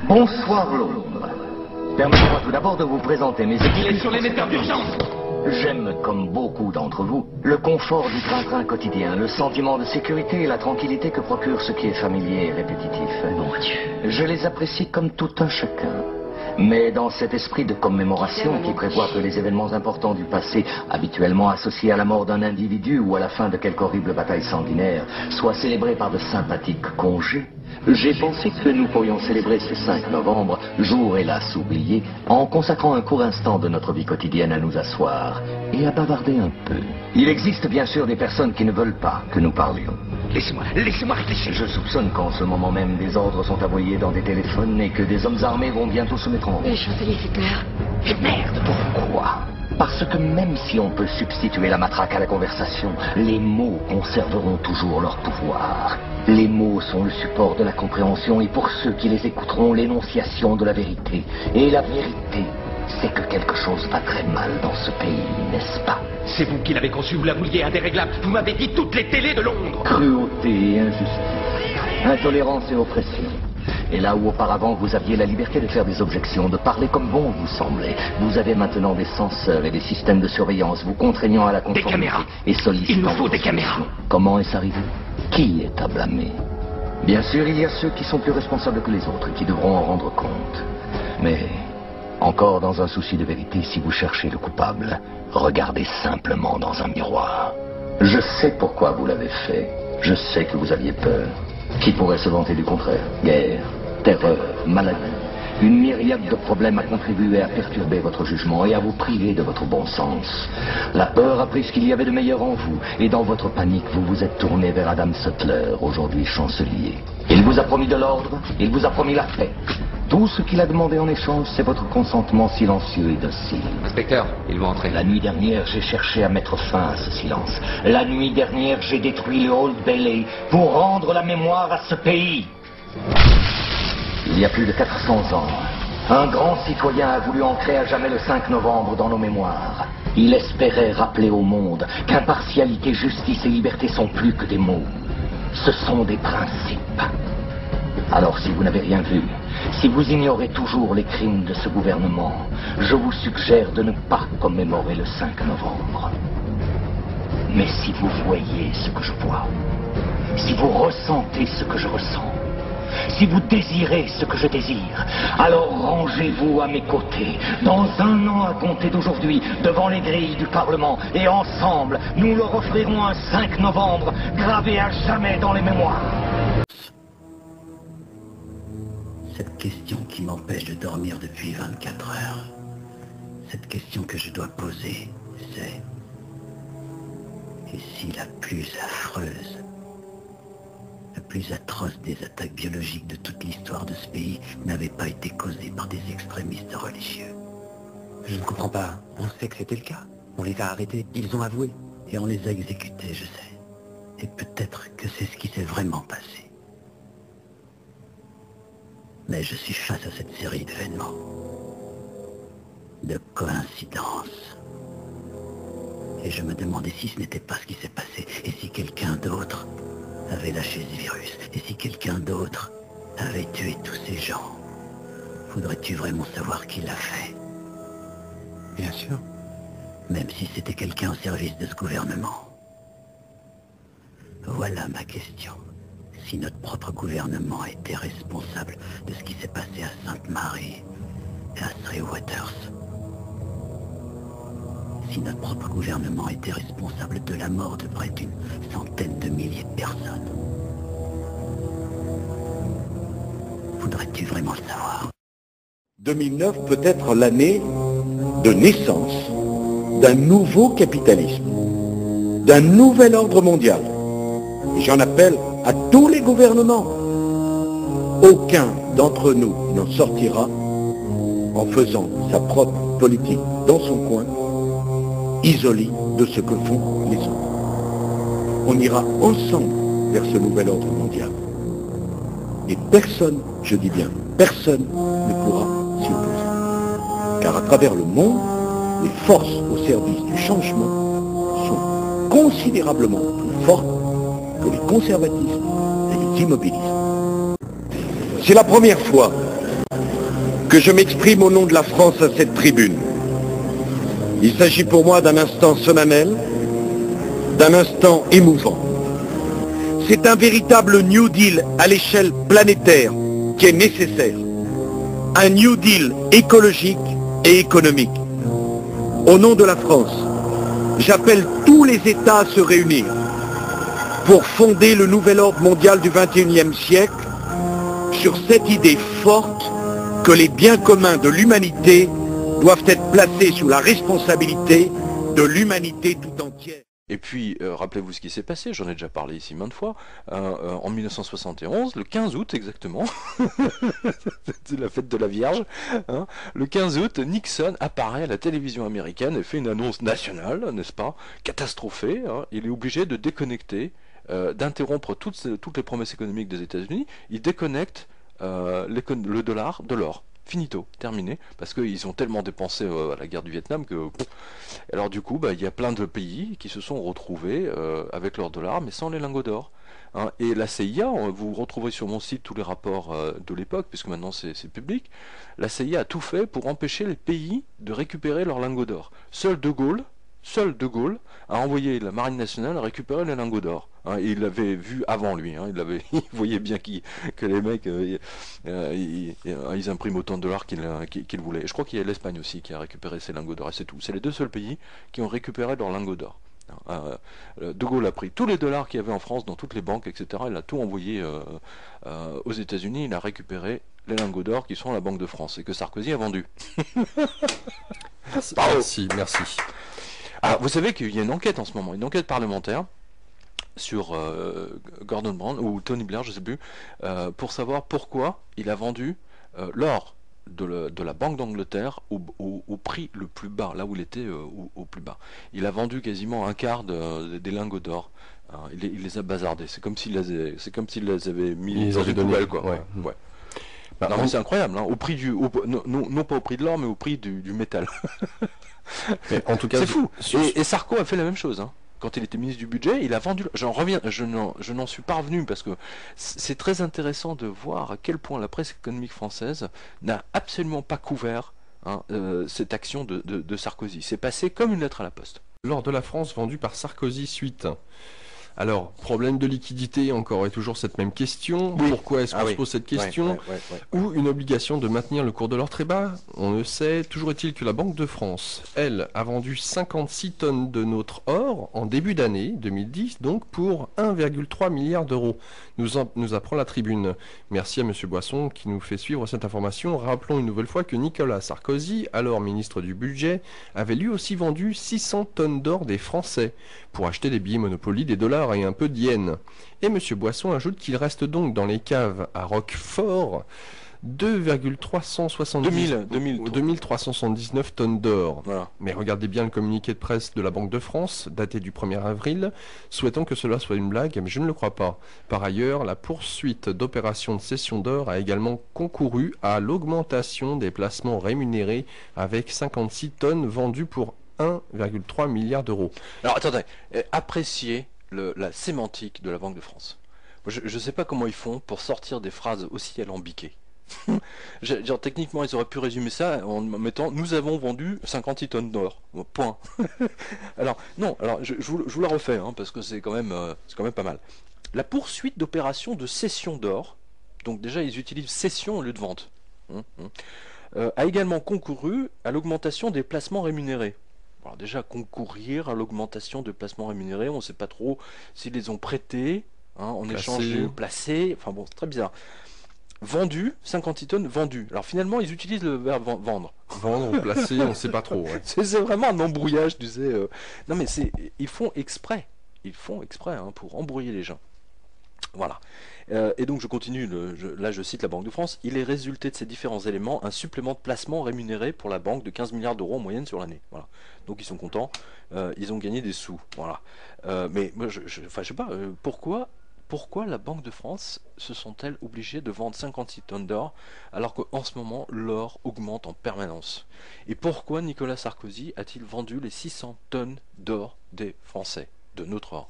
Bonsoir Londres. Permettez-moi tout d'abord de vous présenter mes excuses. Il est sur l'émetteur d'urgence. J'aime, comme beaucoup d'entre vous, le confort du train-train quotidien, le sentiment de sécurité et la tranquillité que procure ce qui est familier et répétitif. Mon Dieu. Je les apprécie comme tout un chacun. Mais dans cet esprit de commémoration qui prévoit que les événements importants du passé, habituellement associés à la mort d'un individu ou à la fin de quelque horrible bataille sanguinaire, soient célébrés par de sympathiques congés, j'ai pensé que nous pourrions célébrer ce 5 novembre, jour hélas oublié, en consacrant un court instant de notre vie quotidienne à nous asseoir et à bavarder un peu. Il existe bien sûr des personnes qui ne veulent pas que nous parlions. Laissez-moi réfléchir. Je soupçonne qu'en ce moment même, des ordres sont envoyés dans des téléphones et que des hommes armés vont bientôt se mettre en route. Le chancelier Hitler. Et merde, pourquoi? Parce que même si on peut substituer la matraque à la conversation, les mots conserveront toujours leur pouvoir. Les mots sont le support de la compréhension et pour ceux qui les écouteront, l'énonciation de la vérité. Et la vérité, c'est que quelque chose va très mal dans ce pays, n'est-ce pas? C'est vous qui l'avez conçu, vous la vouliez indéréglable. Vous m'avez dit toutes les télés de Londres. Cruauté et injustice, intolérance et oppression. Et là où auparavant vous aviez la liberté de faire des objections, de parler comme bon vous semblait, vous avez maintenant des censeurs et des systèmes de surveillance vous contraignant à la conformité. Des caméras. Et sollicitant. Il nous faut vos des caméras. solutions. Comment est-ce arrivé? Qui est à blâmer? Bien sûr, il y a ceux qui sont plus responsables que les autres et qui devront en rendre compte. Mais, encore dans un souci de vérité, si vous cherchez le coupable, regardez simplement dans un miroir. Je sais pourquoi vous l'avez fait. Je sais que vous aviez peur. Qui pourrait se vanter du contraire? Guerre, terreur, maladie. Une myriade de problèmes a contribué à perturber votre jugement et à vous priver de votre bon sens. La peur a pris ce qu'il y avait de meilleur en vous, et dans votre panique, vous vous êtes tourné vers Adam Sutler, aujourd'hui chancelier. Il vous a promis de l'ordre, il vous a promis la paix. Tout ce qu'il a demandé en échange, c'est votre consentement silencieux et docile. Inspecteur, ils vont entrer. La nuit dernière, j'ai cherché à mettre fin à ce silence. La nuit dernière, j'ai détruit le Old Bailey pour rendre la mémoire à ce pays. Il y a plus de 400 ans, un grand citoyen a voulu ancrer à jamais le 5 novembre dans nos mémoires. Il espérait rappeler au monde qu'impartialité, justice et liberté sont plus que des mots. Ce sont des principes. Alors si vous n'avez rien vu, si vous ignorez toujours les crimes de ce gouvernement, je vous suggère de ne pas commémorer le 5 novembre. Mais si vous voyez ce que je vois, si vous ressentez ce que je ressens, si vous désirez ce que je désire, alors rangez-vous à mes côtés, dans un an à compter d'aujourd'hui, devant les grilles du Parlement, et ensemble, nous leur offrirons un 5 novembre gravé à jamais dans les mémoires. Cette question qui m'empêche de dormir depuis 24 heures, cette question que je dois poser, c'est... Et si la plus affreuse, la plus atroce des attaques biologiques de toute l'histoire de ce pays n'avait pas été causée par des extrémistes religieux? Je ne comprends pas. On sait que c'était le cas. On les a arrêtés, ils ont avoué. Et on les a exécutés, je sais. Et peut-être que c'est ce qui s'est vraiment passé. Mais je suis face à cette série d'événements, de coïncidences. Et je me demandais si ce n'était pas ce qui s'est passé, et si quelqu'un d'autre avait lâché ce virus, et si quelqu'un d'autre avait tué tous ces gens. Faudrait-tu vraiment savoir qui l'a fait? Bien sûr. Même si c'était quelqu'un au service de ce gouvernement. Voilà ma question. Si notre propre gouvernement était responsable de ce qui s'est passé à Sainte-Marie et à Three Waters. Si notre propre gouvernement était responsable de la mort de près d'une centaine de milliers de personnes. Voudrais-tu vraiment le savoir? 2009 peut être l'année de naissance d'un nouveau capitalisme, d'un nouvel ordre mondial. Et j'en appelle à tous les gouvernements. Aucun d'entre nous n'en sortira en faisant sa propre politique dans son coin, isolé de ce que font les autres. On ira ensemble vers ce nouvel ordre mondial. Et personne, je dis bien personne, ne pourra s'y opposer. Car à travers le monde, les forces au service du changement sont considérablement plus fortes que les conservatismes et les immobilismes. C'est la première fois que je m'exprime au nom de la France à cette tribune. Il s'agit pour moi d'un instant solennel, d'un instant émouvant. C'est un véritable New Deal à l'échelle planétaire qui est nécessaire. Un New Deal écologique et économique. Au nom de la France, j'appelle tous les États à se réunir pour fonder le nouvel ordre mondial du XXIe siècle sur cette idée forte que les biens communs de l'humanité doivent être placés sous la responsabilité de l'humanité tout entière. Et puis, rappelez-vous ce qui s'est passé, j'en ai déjà parlé ici maintes fois, en 1971, le 15 août exactement, c'est la fête de la Vierge, hein, le 15 août, Nixon apparaît à la télévision américaine et fait une annonce nationale, n'est-ce pas, catastrophée, hein, il est obligé de déconnecter, d'interrompre toutes les promesses économiques des États-Unis, il déconnecte le dollar de l'or. Finito, terminé, parce qu'ils ont tellement dépensé à la guerre du Vietnam que... Alors du coup, il y a plein de pays qui se sont retrouvés avec leur dollar, mais sans les lingots d'or. Hein. Et la CIA, vous retrouverez sur mon site tous les rapports de l'époque, puisque maintenant c'est public, la CIA a tout fait pour empêcher les pays de récupérer leurs lingots d'or. Seul De Gaulle a envoyé la marine nationale récupérer les lingots d'or. Hein, et il l'avait vu avant lui. Hein, il voyait bien que les mecs, ils impriment autant de dollars qu'ils voulaient. Et je crois qu'il y a l'Espagne aussi qui a récupéré ses lingots d'or. Et c'est tout. C'est les deux seuls pays qui ont récupéré leurs lingots d'or. De Gaulle a pris tous les dollars qu'il y avait en France dans toutes les banques, etc. Il a tout envoyé aux États-Unis. Il a récupéré les lingots d'or qui sont à la Banque de France et que Sarkozy a vendu. Merci. Alors, vous savez qu'il y a une enquête en ce moment, une enquête parlementaire sur Gordon Brown ou Tony Blair, je ne sais plus, pour savoir pourquoi il a vendu l'or de la Banque d'Angleterre au prix le plus bas, là où il était au plus bas. Il a vendu quasiment un quart des lingots d'or. Il les a bazardés. C'est comme s'il les avait mis dans une poubelle, quoi. Ouais. Non, mais c'est incroyable, hein, au prix non pas au prix de l'or, mais au prix du métal. Mais en tout cas, c'est fou. Et Sarko a fait la même chose. Hein. Quand il était ministre du budget, il a vendu. Je n'en suis pas revenu parce que c'est très intéressant de voir à quel point la presse économique française n'a absolument pas couvert cette action de Sarkozy. C'est passé comme une lettre à la poste. L'or de la France vendu par Sarkozy suite. Alors, problème de liquidité, encore et toujours cette même question. Oui. Pourquoi est-ce qu'on se pose cette question? Ou une obligation de maintenir le cours de l'or très bas? On ne sait. Toujours est-il que la Banque de France, elle, a vendu 56 tonnes de notre or en début d'année 2010, donc pour 1,3 milliard d'euros. Nous apprend la Tribune. Merci à M. Boisson qui nous fait suivre cette information. Rappelons une nouvelle fois que Nicolas Sarkozy, alors ministre du Budget, avait lui aussi vendu 600 tonnes d'or des Français pour acheter des billets Monopoly, des dollars et un peu de yens. Et M. Boisson ajoute qu'il reste donc dans les caves à Roquefort 2379 tonnes d'or. Voilà. Mais regardez bien le communiqué de presse de la Banque de France, daté du 1er avril, souhaitant que cela soit une blague, mais je ne le crois pas. Par ailleurs, la poursuite d'opérations de cession d'or a également concouru à l'augmentation des placements rémunérés avec 56 tonnes vendues pour 1,3 milliard d'euros. Alors attendez, appréciez la sémantique de la Banque de France. Je ne sais pas comment ils font pour sortir des phrases aussi alambiquées. Genre, techniquement, ils auraient pu résumer ça en mettant « Nous avons vendu 56 tonnes d'or. » Point. Alors, non, je vous la refais, hein, parce que c'est quand même pas mal. La poursuite d'opérations de cession d'or, donc déjà ils utilisent cession au lieu de vente, a également concouru à l'augmentation des placements rémunérés. Alors déjà, concourir à l'augmentation de placements rémunérés, on ne sait pas trop s'ils les ont prêtés, hein, en échange de placés, enfin bon, c'est très bizarre. Vendu, 56 tonnes vendues. Alors finalement, ils utilisent le verbe vendre. Vendre ou placer, on ne sait pas trop. Ouais. C'est vraiment un embrouillage, tu sais. Non mais ils font exprès. Ils font exprès hein, pour embrouiller les gens. Voilà. Et donc je continue, là je cite la Banque de France. Il est résulté de ces différents éléments un supplément de placement rémunéré pour la banque de 15 milliards d'euros en moyenne sur l'année. Voilà. Donc ils sont contents, ils ont gagné des sous. Voilà. Mais moi je sais pas, pourquoi la Banque de France se sont-elles obligées de vendre 56 tonnes d'or alors qu'en ce moment l'or augmente en permanence? Et pourquoi Nicolas Sarkozy a-t-il vendu les 600 tonnes d'or des Français, de notre or?